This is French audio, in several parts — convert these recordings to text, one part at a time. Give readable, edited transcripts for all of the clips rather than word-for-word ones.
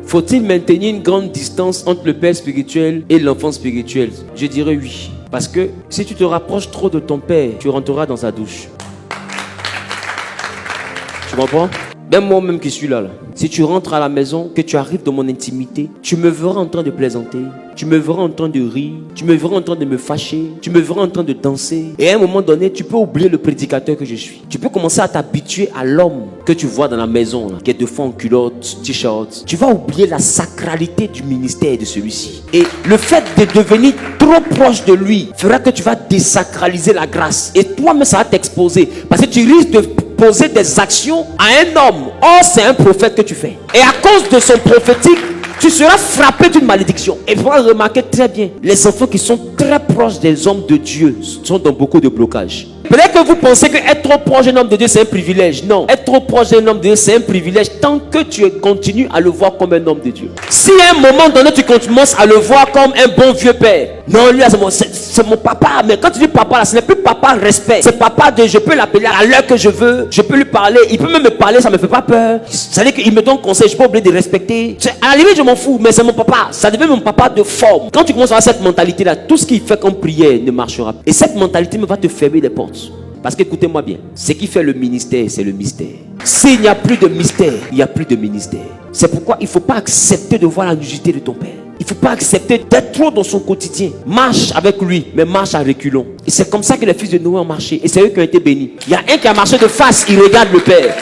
Faut-il maintenir une grande distance entre le père spirituel et l'enfant spirituel? Je dirais oui. Parce que si tu te rapproches trop de ton père, tu rentreras dans sa douche. Tu comprends? Même moi-même qui suis là, si tu rentres à la maison, que tu arrives dans mon intimité, tu me verras en train de plaisanter, tu me verras en train de rire, tu me verras en train de me fâcher, tu me verras en train de danser. Et à un moment donné, tu peux oublier le prédicateur que je suis. Tu peux commencer à t'habituer à l'homme que tu vois dans la maison, qui est de fond en culotte, t-shirt. Tu vas oublier la sacralité du ministère de celui-ci. Et le fait de devenir trop proche de lui fera que tu vas désacraliser la grâce. Et toi-même, ça va t'exposer. Parce que tu risques de poser des actions à un homme. Or, c'est un prophète que tu fais. Et à cause de son prophétique, tu seras frappé d'une malédiction. Et vous allez remarquer très bien, les enfants qui sont très proches des hommes de Dieu sont dans beaucoup de blocages. Peut-être que vous pensez que être trop proche d'un homme de Dieu, c'est un privilège. Non, être trop proche d'un homme de Dieu, c'est un privilège tant que tu continues à le voir comme un homme de Dieu. Si à un moment donné, tu commences à le voir comme un bon vieux père. Non, lui, c'est mon papa. Mais quand tu dis papa, là, ce n'est plus papa respect. C'est papa de, je peux l'appeler à l'heure que je veux. Je peux lui parler. Il peut même me parler, ça ne me fait pas peur. Ça veut dire qu'il me donne conseil, je ne peux pas oublier de respecter. À la limite, je m'en fous, mais c'est mon papa. Ça devient mon papa de forme. Quand tu commences à avoir cette mentalité-là, tout ce qu'il fait comme prière ne marchera pas. Et cette mentalité va te fermer les portes. Parce qu'écoutez-moi bien, ce qui fait le ministère, c'est le mystère. S'il n'y a plus de mystère, il n'y a plus de ministère. C'est pourquoi il ne faut pas accepter de voir la nudité de ton père. Il ne faut pas accepter d'être trop dans son quotidien. Marche avec lui, mais marche à reculons. Et c'est comme ça que les fils de Noé ont marché. Et c'est eux qui ont été bénis. Il y a un qui a marché de face, il regarde le père.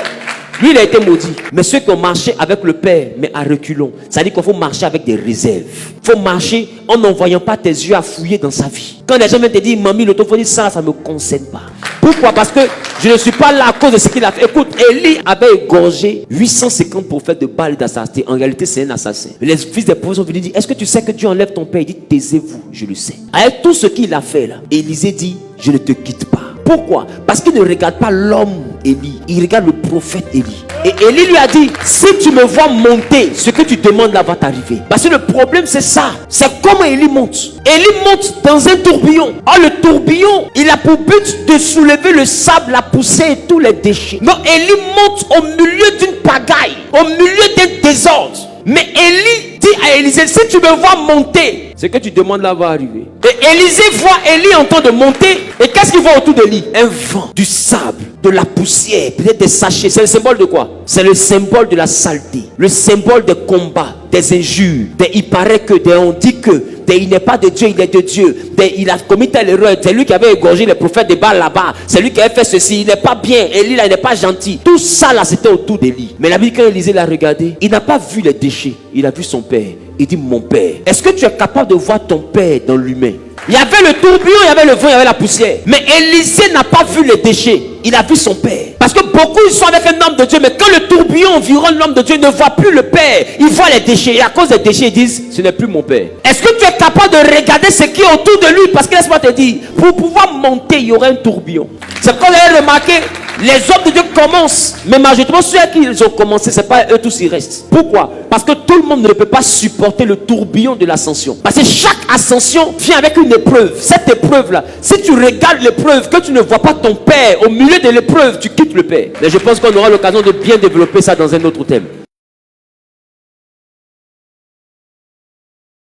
Lui, il a été maudit. Mais ceux qui ont marché avec le père, mais à reculons, ça dit qu'il faut marcher avec des réserves. Il faut marcher en n'envoyant pas tes yeux à fouiller dans sa vie. Quand les gens viennent te dire, mamie, l'autophonie, ça ne me concerne pas. Pourquoi? Parce que je ne suis pas là à cause de ce qu'il a fait. Écoute, Élie avait égorgé 850 prophètes de Baal et d'assassin. En réalité, c'est un assassin. Les fils des prophètes sont venus dire, est-ce que tu sais que Dieu enlève ton père? Il dit, taisez-vous, je le sais. Avec tout ce qu'il a fait là, Élisée dit, je ne te quitte pas. Pourquoi? Parce qu'il ne regarde pas l'homme Élie, il regarde le prophète Élie. Et Élie lui a dit, si tu me vois monter, ce que tu demandes là va t'arriver. Parce que le problème c'est ça, c'est comment Élie monte. Élie monte dans un tourbillon. Or le tourbillon, il a pour but de soulever le sable, la poussière et tous les déchets. Donc Élie monte au milieu d'une pagaille, au milieu d'un désordre. Mais Élie dit à Élisée, si tu me vois monter, ce que tu demandes là va arriver. Et Élisée voit Élie en train de monter. Et qu'est-ce qu'il voit autour de lui? Un vent, du sable, de la poussière, peut-être des sachets. C'est le symbole de quoi? C'est le symbole de la saleté. Le symbole des combats, des injures. Il paraît que, on dit que, il n'est pas de Dieu, il est de Dieu. Il a commis telle erreur. C'est lui qui avait égorgé les prophètes de Baal là-bas. C'est lui qui avait fait ceci. Il n'est pas bien. Élie là, il n'est pas gentil. Tout ça là, c'était autour d'Élie. Mais la Bible, quand Élisée l'a regardé, il n'a pas vu les déchets. Il a vu son père. Il dit, mon père. Est-ce que tu es capable de voir ton père dans l'humain? Il y avait le tourbillon, il y avait le vent, il y avait la poussière. Mais Élisée n'a pas vu les déchets. Il a vu son père. Parce que beaucoup ils sont avec un homme de Dieu, mais quand le tourbillon environne l'homme de Dieu, il ne voit plus le père. Il voit les déchets. Et à cause des déchets, ils disent, ce n'est plus mon père. Est-ce que tu es capable de regarder ce qui est autour de lui? Parce que laisse-moi te dire, pour pouvoir monter, il y aura un tourbillon. C'est quand vous avez remarqué, les hommes de Dieu commencent. Mais majoritairement, ceux qui ont commencé, ce n'est pas eux tous, ils restent. Pourquoi? Parce que tout le monde ne peut pas supporter le tourbillon de l'ascension. Parce que chaque ascension vient avec une épreuve. Cette épreuve-là, si tu regardes l'épreuve, que tu ne vois pas ton père, au milieu de l'épreuve, tu quittes le père. Mais je pense qu'on aura l'occasion de bien développer ça dans un autre thème.